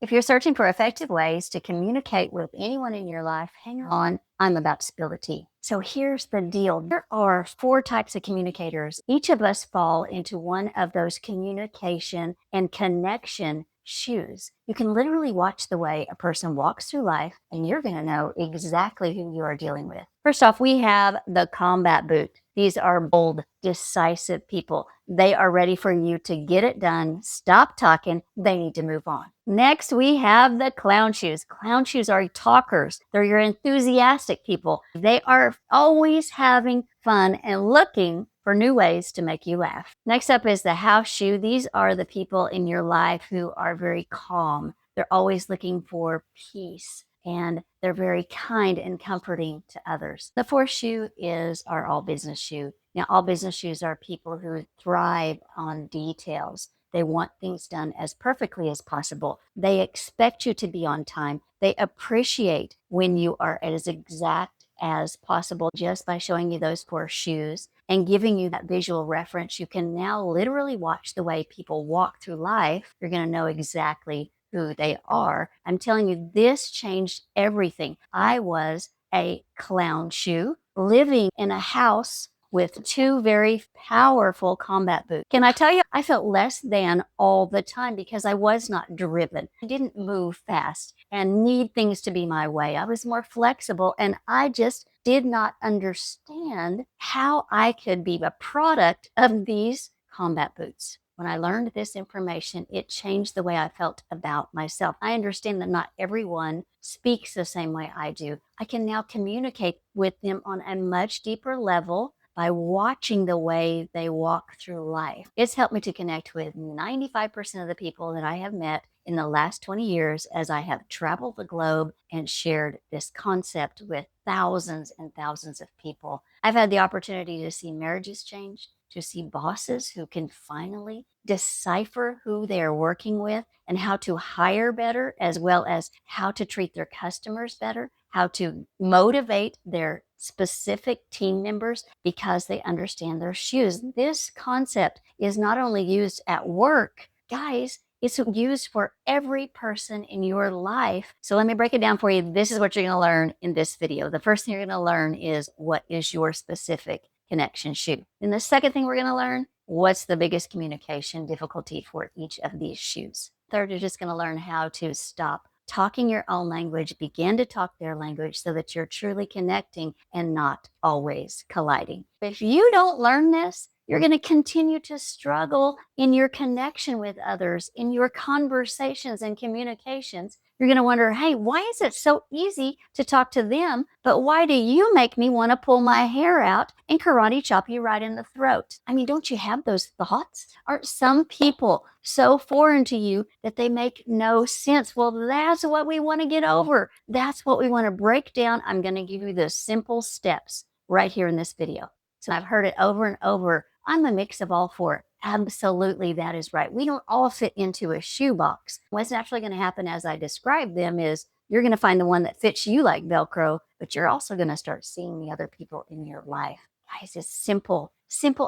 If you're searching for effective ways to communicate with anyone in your life, hang on, I'm about to spill the tea. So here's the deal. There are 4 types of communicators. Each of us fall into one of those communication and connection shoes. You can literally watch the way a person walks through life, and you're going to know exactly who you are dealing with. First off, we have the combat boot. These are bold, decisive people. They are ready for you to get it done, stop talking, they need to move on. Next, we have the clown shoes. Clown shoes are talkers. They're your enthusiastic people. They are always having fun and looking for new ways to make you laugh. Next up is the house shoe. These are the people in your life who are very calm. They're always looking for peace, and they're very kind and comforting to others. The fourth shoe is our all business shoe. Now, all business shoes are people who thrive on details. They want things done as perfectly as possible. They expect you to be on time. They appreciate when you are as exact as possible. Just by showing you those 4 shoes and giving you that visual reference, you can now literally watch the way people walk through life. You're going to know exactly who they are. I'm telling you, this changed everything. I was a clown shoe living in a house with 2 very powerful combat boots. Can I tell you, I felt less than all the time because I was not driven. I didn't move fast and need things to be my way. I was more flexible, and I just did not understand how I could be a product of these combat boots. When I learned this information, it changed the way I felt about myself. I understand that not everyone speaks the same way I do. I can now communicate with them on a much deeper level by watching the way they walk through life. It's helped me to connect with 95% of the people that I have met in the last 20 years as I have traveled the globe and shared this concept with thousands and thousands of people. I've had the opportunity to see marriages change, to see bosses who can finally decipher who they are working with and how to hire better, as well as how to treat their customers better, how to motivate their specific team members because they understand their shoes. This concept is not only used at work, guys, it's used for every person in your life. So let me break it down for you. This is what you're going to learn in this video. The first thing you're going to learn is what is your specific connection shoe. And the second thing we're going to learn, what's the biggest communication difficulty for each of these shoes. Third, you're just going to learn how to stop talking your own language, begin to talk their language so that you're truly connecting and not always colliding. But if you don't learn this, you're going to continue to struggle in your connection with others, in your conversations and communications. You're going to wonder, hey, why is it so easy to talk to them, but why do you make me want to pull my hair out and karate chop you right in the throat? I mean, don't you have those thoughts? Aren't some people so foreign to you that they make no sense? Well, that's what we want to get over. That's what we want to break down. I'm going to give you the simple steps right here in this video. So I've heard it over and over. I'm a mix of all 4. Absolutely, that is right. We don't all fit into a shoebox. What's naturally going to happen as I describe them is you're going to find the one that fits you like Velcro, but you're also going to start seeing the other people in your life. Guys, it's simple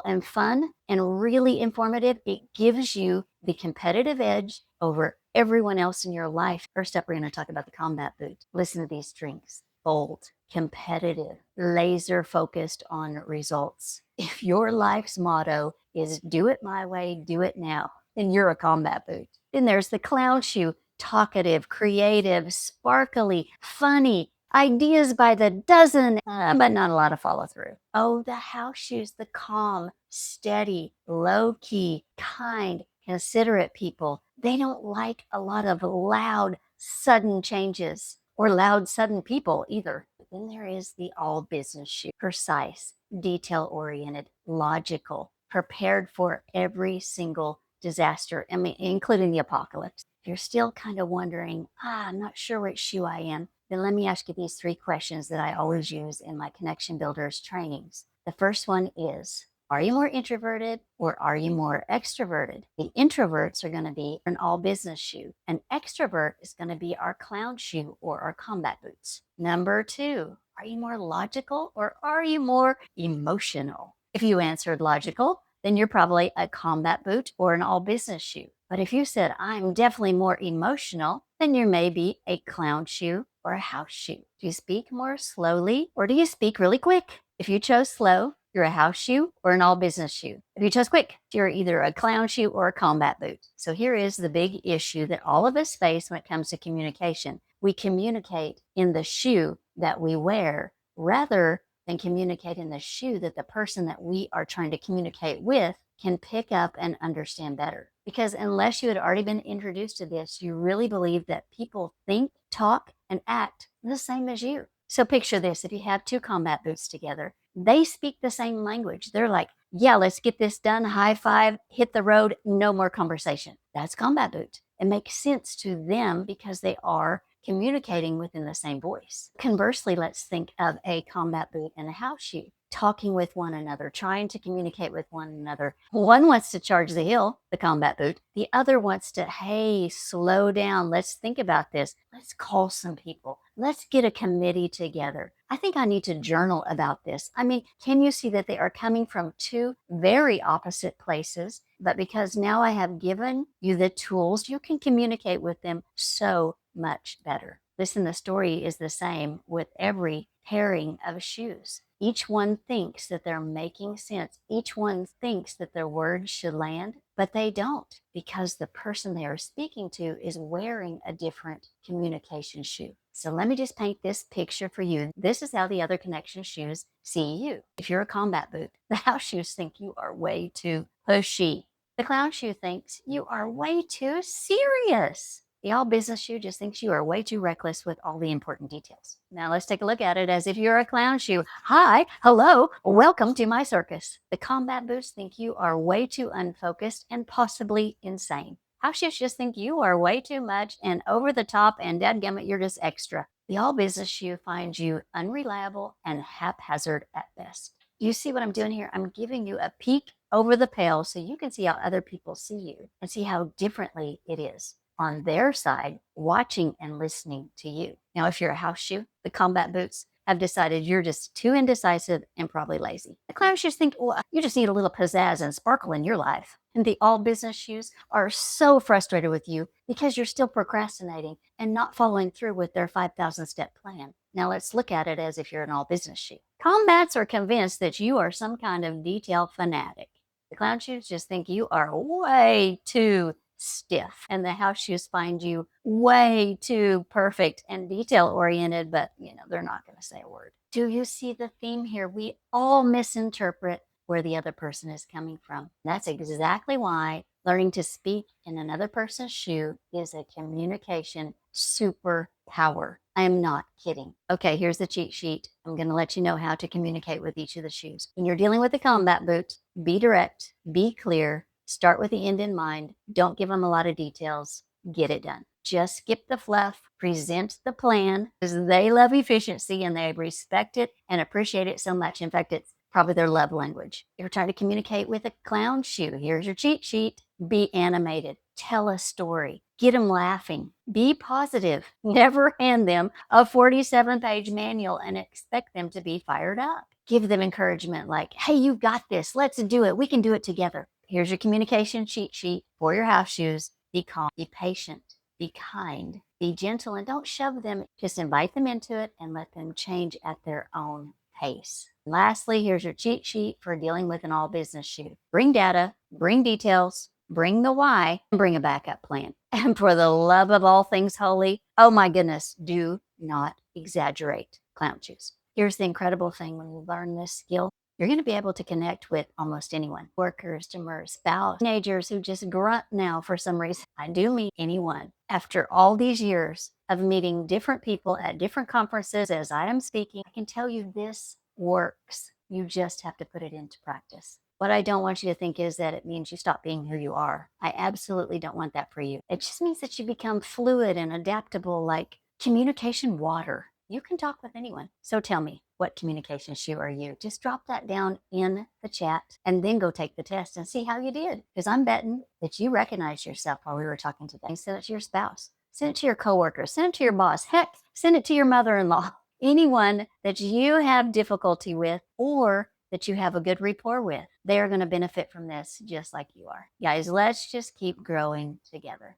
and fun and really informative. It gives you the competitive edge over everyone else in your life. First up, we're going to talk about the combat boot. Listen to these strings. Bold, competitive, laser focused on results. If your life's motto is do it my way, do it now, then you're a combat boot. Then there's the clown shoe, talkative, creative, sparkly, funny, ideas by the dozen, but not a lot of follow through. Oh, the house shoes, the calm, steady, low key, kind, considerate people. They don't like a lot of loud, sudden changes or loud, sudden people either. But then there is the all business shoe, precise, detail oriented, logical, prepared for every single disaster, I mean, including the apocalypse. If you're still kind of wondering, I'm not sure which shoe I am, then let me ask you these 3 questions that I always use in my Connection Builders trainings. The first one is, are you more introverted or are you more extroverted? The introverts are going to be an all business shoe. An extrovert is going to be our clown shoe or our combat boots. Number 2, are you more logical or are you more emotional? If you answered logical, then you're probably a combat boot or an all business shoe. But if you said, I'm definitely more emotional, then you may be a clown shoe or a house shoe. Do you speak more slowly or do you speak really quick? If you chose slow, you're a house shoe or an all business shoe. If you chose quick, you're either a clown shoe or a combat boot. So here is the big issue that all of us face when it comes to communication. We communicate in the shoe that we wear rather than communicate in the shoe that the person that we are trying to communicate with can pick up and understand better. Because unless you had already been introduced to this, you really believe that people think, talk, and act the same as you. So picture this, if you have two combat boots together, they speak the same language. They're like, yeah, let's get this done. High five, hit the road, no more conversation. That's combat boot. It makes sense to them because they are communicating within the same voice. Conversely, let's think of a combat boot and a house shoe talking with one another, trying to communicate with one another. One wants to charge the hill, the combat boot. The other wants to, hey, slow down. Let's think about this. Let's call some people. Let's get a committee together. I think I need to journal about this. I mean, can you see that they are coming from two very opposite places? But because now I have given you the tools, you can communicate with them so much better. Listen, the story is the same with every pairing of shoes. Each one thinks that they're making sense. Each one thinks that their words should land, but they don't because the person they are speaking to is wearing a different communication shoe. So let me just paint this picture for you. This is how the other connection shoes see you. If you're a combat boot, the house shoes think you are way too pushy. The clown shoe thinks you are way too serious. The all business shoe just thinks you are way too reckless with all the important details. Now let's take a look at it as if you're a clown shoe. Hi, hello, welcome to my circus. The combat boots think you are way too unfocused and possibly insane. House shoes just think you are way too much and over the top and dadgummit, you're just extra. The all business shoe finds you unreliable and haphazard at best. You see what I'm doing here? I'm giving you a peek over the pale so you can see how other people see you and see how differently it is on their side, watching and listening to you. Now, if you're a house shoe, the combat boots have decided you're just too indecisive and probably lazy. The clown shoes think, well, you just need a little pizzazz and sparkle in your life. And the all business shoes are so frustrated with you because you're still procrastinating and not following through with their 5,000 step plan. Now let's look at it as if you're an all business shoe. Combats are convinced that you are some kind of detail fanatic. The clown shoes just think you are way too stiff, and the house shoes find you way too perfect and detail oriented, but they're not going to say a word. Do you see the theme here? We all misinterpret where the other person is coming from. That's exactly why learning to speak in another person's shoe is a communication superpower. I am not kidding. Okay, here's the cheat sheet. I'm going to let you know how to communicate with each of the shoes. When you're dealing with the combat boot, be direct, be clear, start with the end in mind. Don't give them a lot of details. Get it done. Just skip the fluff, present the plan because they love efficiency and they respect it and appreciate it so much. In fact, it's probably their love language. You're trying to communicate with a clown shoe. Here's your cheat sheet. Be animated. Tell a story. Get them laughing. Be positive. Never hand them a 47-page manual and expect them to be fired up. Give them encouragement like, hey, you got this. Let's do it. We can do it together. Here's your communication cheat sheet for your house shoes. Be calm, be patient, be kind, be gentle, and don't shove them. Just invite them into it and let them change at their own pace. Lastly, here's your cheat sheet for dealing with an all business shoe. Bring data, bring details, bring the why, and bring a backup plan. And for the love of all things holy, oh my goodness, do not exaggerate. Clown shoes. Here's the incredible thing when you learn this skill. You're going to be able to connect with almost anyone. Workers, customers, spouse, teenagers who just grunt now for some reason. I do meet anyone. After all these years of meeting different people at different conferences as I am speaking, I can tell you this works. You just have to put it into practice. What I don't want you to think is that it means you stop being who you are. I absolutely don't want that for you. It just means that you become fluid and adaptable like communication water. You can talk with anyone. So tell me, what communication shoe are you? Just drop that down in the chat and then go take the test and see how you did. Because I'm betting that you recognized yourself while we were talking today. Send it to your spouse. Send it to your coworker. Send it to your boss. Heck, send it to your mother-in-law. Anyone that you have difficulty with or that you have a good rapport with. They are going to benefit from this just like you are. Guys, let's just keep growing together.